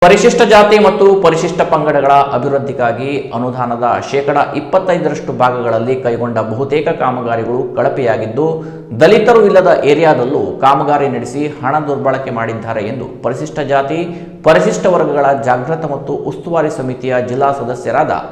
ಪರಿಶಿಷ್ಟ ಜಾತಿ ಮತ್ತು ಪರಿಶಿಷ್ಟ ಪಂಗಡಗಳ ಅಭಿವೃದ್ಧಿಗಾಗಿ ಅನುದಾನದ ಶೇಕಡಾ 25ರಷ್ಟು ಭಾಗಗಳಲ್ಲಿ ಕೈಗೊಂಡ ಬಹುತೇಕ ಕಾಮಗಾರಿಗಳು ಕಳಪೆಯಾಗಿದ್ದು, ದಲಿತರು ಇಲ್ಲದ ಏರಿಯಾದಲ್ಲೂ ಕಾಮಗಾರಿ ನಡೆಸಿ ಹಣ ದುರ್ಬಳಕೆ ಮಾಡಿದ್ದಾರೆ ಎಂದು ಪರಿಶಿಷ್ಟ ಜಾತಿ, ಪರಿಶಿಷ್ಟ ವರ್ಗಗಳ ಜಾಗೃತ ಮತ್ತು ಉಸ್ತುವಾರಿ ಸಮಿತಿಯ ಜಿಲ್ಲಾ ಸದಸ್ಯರಾದ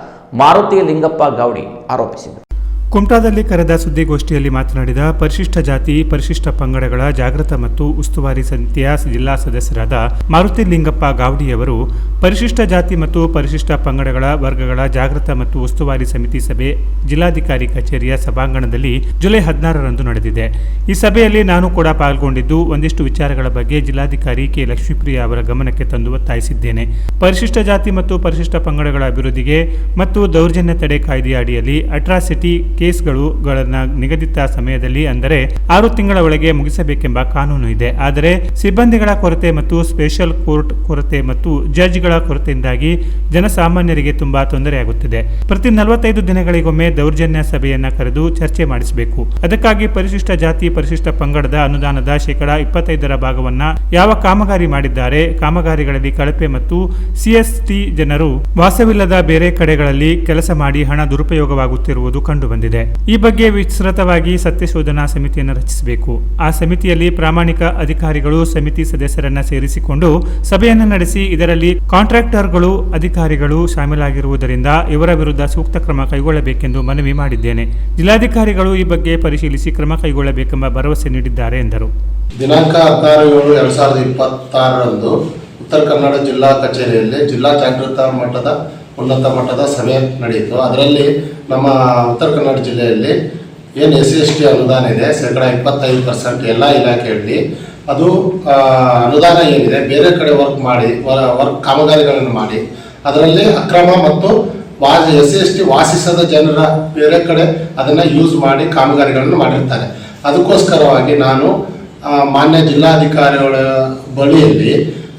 ಮಾರುತಿ ಲಿಂಗಪ್ಪ ಗೌಡಿ ಆರೋಪಿಸಿದರು. ಕುಮಟಾದಲ್ಲಿ ಕರೆದ ಸುದ್ದಿಗೋಷ್ಠಿಯಲ್ಲಿ ಮಾತನಾಡಿದ ಪರಿಶಿಷ್ಟ ಜಾತಿ, ಪರಿಶಿಷ್ಟ ಪಂಗಡಗಳ ಜಾಗೃತ ಮತ್ತು ಉಸ್ತುವಾರಿ ಸಮಿತಿಯ ಜಿಲ್ಲಾ ಸದಸ್ಯರಾದ ಮಾರುತಿ ಲಿಂಗಪ್ಪ ಗಾವಡಿಯವರು ಪರಿಶಿಷ್ಟ ಜಾತಿ ಮತ್ತು ಪರಿಶಿಷ್ಟ ಪಂಗಡಗಳ ವರ್ಗಗಳ ಜಾಗೃತ ಮತ್ತು ಉಸ್ತುವಾರಿ ಸಮಿತಿ ಸಭೆ ಜಿಲ್ಲಾಧಿಕಾರಿ ಕಚೇರಿಯ ಸಭಾಂಗಣದಲ್ಲಿ ಜುಲೈ 16ರಂದು ನಡೆದಿದೆ. ಈ ಸಭೆಯಲ್ಲಿ ನಾನು ಕೂಡ ಪಾಲ್ಗೊಂಡಿದ್ದು ಒಂದಿಷ್ಟು ವಿಚಾರಗಳ ಬಗ್ಗೆ ಜಿಲ್ಲಾಧಿಕಾರಿ ಕೆ. ಲಕ್ಷ್ಮೀಪ್ರಿಯ ಅವರ ಗಮನಕ್ಕೆ ತಂದು ಒತ್ತಾಯಿಸಿದ್ದೇನೆ. ಪರಿಶಿಷ್ಟ ಜಾತಿ ಮತ್ತು ಪರಿಶಿಷ್ಟ ಪಂಗಡಗಳ ಅಭಿವೃದ್ಧಿಗೆ ಮತ್ತು ದೌರ್ಜನ್ಯ ತಡೆ ಕಾಯ್ದೆಯ ಅಡಿಯಲ್ಲಿ ಅಟ್ರಾಸಿಟಿ ಕೇಸ್ಗಳನ್ನು ನಿಗದಿತ ಸಮಯದಲ್ಲಿ ಅಂದರೆ 6 ತಿಂಗಳ ಒಳಗೆ ಮುಗಿಸಬೇಕೆಂಬ ಕಾನೂನು ಇದೆ. ಆದರೆ ಸಿಬ್ಬಂದಿಗಳ ಕೊರತೆ ಮತ್ತು ಸ್ಪೆಷಲ್ ಕೋರ್ಟ್ ಕೊರತೆ ಮತ್ತು ಜಡ್ಜ್ಗಳ ಕೊರತೆಯಿಂದಾಗಿ ಜನಸಾಮಾನ್ಯರಿಗೆ ತುಂಬಾ ತೊಂದರೆಯಾಗುತ್ತಿದೆ. ಪ್ರತಿ 45 ದಿನಗಳಿಗೊಮ್ಮೆ ದೌರ್ಜನ್ಯ ಸಭೆಯನ್ನ ಕರೆದು ಚರ್ಚೆ ಮಾಡಿಸಬೇಕು. ಅದಕ್ಕಾಗಿ ಪರಿಶಿಷ್ಟ ಜಾತಿ, ಪರಿಶಿಷ್ಟ ಪಂಗಡದ ಅನುದಾನದ ಶೇಕಡಾ 25ರ ಭಾಗವನ್ನ ಯಾವ ಕಾಮಗಾರಿ ಮಾಡಿದ್ದಾರೆ, ಕಾಮಗಾರಿಗಳಲ್ಲಿ ಕಳಪೆ ಮತ್ತು ಸಿಎಸ್ಟಿ ಜನರು ವಾಸವಿಲ್ಲದ ಬೇರೆ ಕಡೆಗಳಲ್ಲಿ ಕೆಲಸ ಮಾಡಿ ಹಣ ದುರುಪಯೋಗವಾಗುತ್ತಿರುವುದು ಕಂಡುಬಂದಿದೆ. ಈ ಬಗ್ಗೆ ವಿಸ್ತೃತವಾಗಿ ಸತ್ಯಶೋಧನಾ ಸಮಿತಿಯನ್ನು ರಚಿಸಬೇಕು. ಆ ಸಮಿತಿಯಲ್ಲಿ ಪ್ರಾಮಾಣಿಕ ಅಧಿಕಾರಿಗಳು, ಸಮಿತಿ ಸದಸ್ಯರನ್ನ ಸೇರಿಸಿಕೊಂಡು ಸಭೆಯನ್ನು ನಡೆಸಿ ಇದರಲ್ಲಿ ಕಾಂಟ್ರಾಕ್ಟರ್ಗಳು, ಅಧಿಕಾರಿಗಳು ಶಾಮೀಲಾಗಿರುವುದರಿಂದ ಇವರ ವಿರುದ್ಧ ಸೂಕ್ತ ಕ್ರಮ ಕೈಗೊಳ್ಳಬೇಕೆಂದು ಮನವಿ ಮಾಡಿದ್ದೇನೆ. ಜಿಲ್ಲಾಧಿಕಾರಿಗಳು ಈ ಬಗ್ಗೆ ಪರಿಶೀಲಿಸಿ ಕ್ರಮ ಕೈಗೊಳ್ಳಬೇಕೆಂಬ ಭರವಸೆ ನೀಡಿದ್ದಾರೆ ಎಂದರು. ದಿನಾಂಕ 16/7/2026ರಂದು ಉತ್ತರ ಕನ್ನಡ ಜಿಲ್ಲಾ ಕಚೇರಿಯಲ್ಲಿ ಜಿಲ್ಲಾ ಜಾಗೃತ ಮಟ್ಟದ ಉನ್ನತ ಮಟ್ಟದ ಸಭೆ ನಡೆಯಿತು. ಅದರಲ್ಲಿ ನಮ್ಮ ಉತ್ತರ ಕನ್ನಡ ಜಿಲ್ಲೆಯಲ್ಲಿ ಏನು SC/ST ಅನುದಾನ ಇದೆ, ಶೇಕಡಾ 25% ಎಲ್ಲ ಇಲಾಖೆಯಲ್ಲಿ ಅದು ಅನುದಾನ ಏನಿದೆ ಬೇರೆ ಕಡೆ ವರ್ಕ್ ಕಾಮಗಾರಿಗಳನ್ನು ಮಾಡಿ ಅದರಲ್ಲಿ ಅಕ್ರಮ ಮತ್ತು SC/ST ವಾಸಿಸದ ಜನರ ಬೇರೆ ಕಡೆ ಅದನ್ನು ಯೂಸ್ ಮಾಡಿ ಕಾಮಗಾರಿಗಳನ್ನು ಮಾಡಿರ್ತಾರೆ. ಅದಕ್ಕೋಸ್ಕರವಾಗಿ ನಾನು ಮಾನ್ಯ ಜಿಲ್ಲಾಧಿಕಾರಿಗಳ ಬಳಿಯಲ್ಲಿ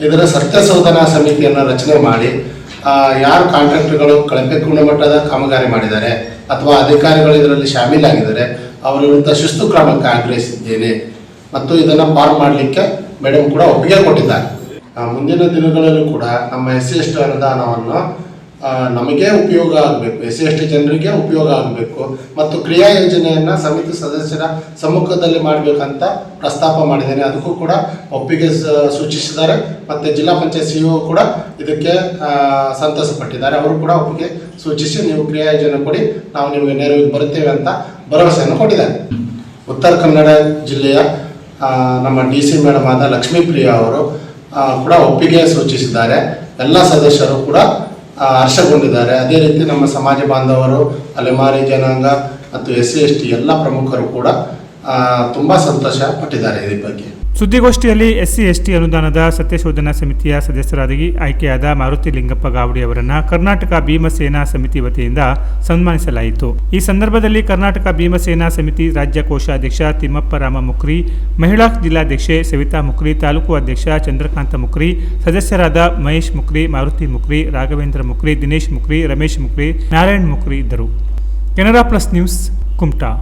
ಇದರ ಸತ್ಯಶೋಧನಾ ಸಮಿತಿಯನ್ನು ರಚನೆ ಮಾಡಿ ಯಾರು ಕಾಂಟ್ರಾಕ್ಟರ್ಗಳು ಕಳಪೆ ಗುಣಮಟ್ಟದ ಕಾಮಗಾರಿ ಮಾಡಿದ್ದಾರೆ ಅಥವಾ ಅಧಿಕಾರಿಗಳು ಇದರಲ್ಲಿ ಶಾಮೀಲಾಗಿದ್ದಾರೆ ಅವರ ವಿರುದ್ಧ ಶಿಸ್ತು ಕ್ರಮಕ್ಕೆ ಆಗ್ರಹಿಸಿದ್ದೇನೆ ಮತ್ತು ಇದನ್ನು ಪಾರ್ ಮಾಡಲಿಕ್ಕೆ ಮೇಡಮ್ ಕೂಡ ಒಪ್ಪಿಗೆ ಕೊಟ್ಟಿದ್ದಾರೆ. ಮುಂದಿನ ದಿನಗಳಲ್ಲೂ ಕೂಡ ನಮ್ಮ SC/ST ಅನುದಾನವನ್ನು ನಮಗೆ ಉಪಯೋಗ ಆಗಬೇಕು, SC/ST ಜನರಿಗೆ ಉಪಯೋಗ ಆಗಬೇಕು ಮತ್ತು ಕ್ರಿಯಾ ಯೋಜನೆಯನ್ನು ಸಮಿತಿ ಸದಸ್ಯರ ಸಮ್ಮುಖದಲ್ಲಿ ಮಾಡಬೇಕಂತ ಪ್ರಸ್ತಾಪ ಮಾಡಿದ್ದೇನೆ. ಅದಕ್ಕೂ ಕೂಡ ಒಪ್ಪಿಗೆ ಸೂಚಿಸಿದ್ದಾರೆ ಮತ್ತು ಜಿಲ್ಲಾ ಪಂಚಾಯತ್ CEO ಕೂಡ ಇದಕ್ಕೆ ಸಂತಸಪಟ್ಟಿದ್ದಾರೆ. ಅವರು ಕೂಡ ಒಪ್ಪಿಗೆ ಸೂಚಿಸಿ ನೀವು ಕ್ರಿಯಾ ಯೋಜನೆ ಕೊಡಿ, ನಾವು ನಿಮಗೆ ನೆರವಿಗೆ ಬರುತ್ತೇವೆ ಅಂತ ಭರವಸೆಯನ್ನು ಕೊಟ್ಟಿದ್ದಾರೆ. ಉತ್ತರ ಕನ್ನಡ ಜಿಲ್ಲೆಯ ನಮ್ಮ DC ಮೇಡಮ್ ಆದ ಲಕ್ಷ್ಮೀಪ್ರಿಯ ಅವರು ಕೂಡ ಒಪ್ಪಿಗೆ ಸೂಚಿಸಿದ್ದಾರೆ. ಎಲ್ಲ ಸದಸ್ಯರು ಕೂಡ ಹರ್ಷಗೊಂಡಿದ್ದಾರೆ. ಅದೇ ರೀತಿ ನಮ್ಮ ಸಮಾಜ ಬಾಂಧವರು, ಅಲೆಮಾರಿ ಜನಾಂಗ ಮತ್ತು SC/ST ಎಲ್ಲ ಪ್ರಮುಖರು ಕೂಡ ತುಂಬ ಸಂತೋಷ ಪಟ್ಟಿದ್ದಾರೆ ಈ ಬಗ್ಗೆ. ಸುದ್ದಿಗೋಷ್ಠಿಯಲ್ಲಿ SC/ST ಅನುದಾನದ ಸತ್ಯಶೋಧನಾ ಸಮಿತಿಯ ಸದಸ್ಯರಾಗಿ ಆಯ್ಕೆಯಾದ ಮಾರುತಿ ಲಿಂಗಪ್ಪ ಗಾವಡಿ ಅವರನ್ನ ಕರ್ನಾಟಕ ಭೀಮಸೇನಾ ಸಮಿತಿ ವತಿಯಿಂದ ಸನ್ಮಾನಿಸಲಾಯಿತು. ಈ ಸಂದರ್ಭದಲ್ಲಿ ಕರ್ನಾಟಕ ಭೀಮಸೇನಾ ಸಮಿತಿ ರಾಜ್ಯ ಕೋಶಾಧ್ಯಕ್ಷ ತಿಮ್ಮಪ್ಪ ರಾಮ ಮುಕ್ರಿ, ಮಹಿಳಾ ಜಿಲ್ಲಾಧ್ಯಕ್ಷೆ ಸವಿತಾ ಮುಕ್ರಿ, ತಾಲೂಕು ಅಧ್ಯಕ್ಷ ಚಂದ್ರಕಾಂತ ಮುಕ್ರಿ, ಸದಸ್ಯರಾದ ಮಹೇಶ್ ಮುಕ್ರಿ, ಮಾರುತಿ ಮುಕ್ರಿ, ರಾಘವೇಂದ್ರ ಮುಕ್ರಿ, ದಿನೇಶ್ ಮುಕ್ರಿ, ರಮೇಶ್ ಮುಕ್ರಿ, ನಾರಾಯಣ್ ಮುಕ್ರಿ ಇದ್ದರು. Canara plus news, Kumta.